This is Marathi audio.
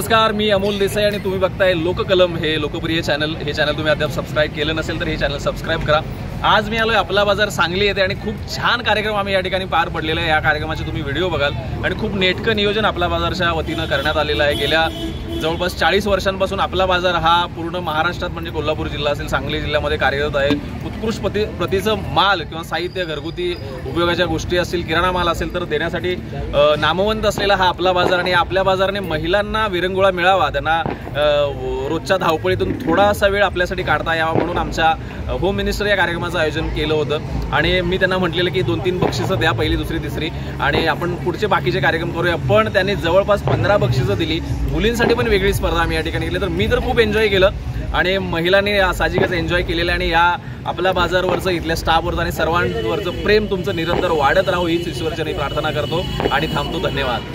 नमस्कार, मी अमोल देसाई आणि तुम्ही बघताय लोककलम हे लोकप्रिय चॅनल। हे चॅनल तुम्ही अद्याप सबस्क्राइब केलं नसेल तर हे चॅनल सबस्क्राइब करा। आज मी आलोय आपला बाजार सांगली येथे आणि खूप छान कार्यक्रम आम्ही या ठिकाणी पार पडलेला आहे। या कार्यक्रमाचे तुम्ही व्हिडिओ बघाल आणि खूप नेटकं नियोजन आपला बाजारच्या वतीने करण्यात आलेलं आहे। गेल्या जवळपास 40 वर्षांपासून आपला बाजार हा पूर्ण महाराष्ट्रात म्हणजे कोल्हापूर जिल्हा असेल, सांगली जिल्ह्यामध्ये कार्यरत आहे। उत्कृष्ट प्रतीचं माल किंवा साहित्य, घरगुती उपयोगाच्या गोष्टी असतील, किराणा माल असेल तर देण्यासाठी नामवंत असलेला हा आपला बाजार। आणि आपल्या बाजाराने महिलांना विरंगुळा मिळावा, त्यांना रोजच्या धावपळीतून थोडासा वेळ आपल्यासाठी काढता यावा म्हणून आमच्या होम मिनिस्टर या कार्यक्रमाचं आयोजन केलं होतं। आणि मी त्यांना म्हटलेलं की 2-3 बक्षिसं द्या, पहिली, दुसरी, तिसरी, आणि आपण पुढचे बाकीचे कार्यक्रम करूया। पण त्यांनी जवळपास 15 बक्षिसं दिली। मुलींसाठी पण वेगळी स्पर्धा आम्ही या ठिकाणी केली, तर मी तर खूप एन्जॉय केलं आणि महिलांनी साहजिकच एन्जॉय केलेलं आहे। आणि या आपल्या बाजारवरचं, इथल्या स्टाफवरचं आणि सर्वांवरचं प्रेम तुमचं निरंतर वाढत राहू हीच ईश्वरचरणी प्रार्थना करतो आणि थांबतो। धन्यवाद।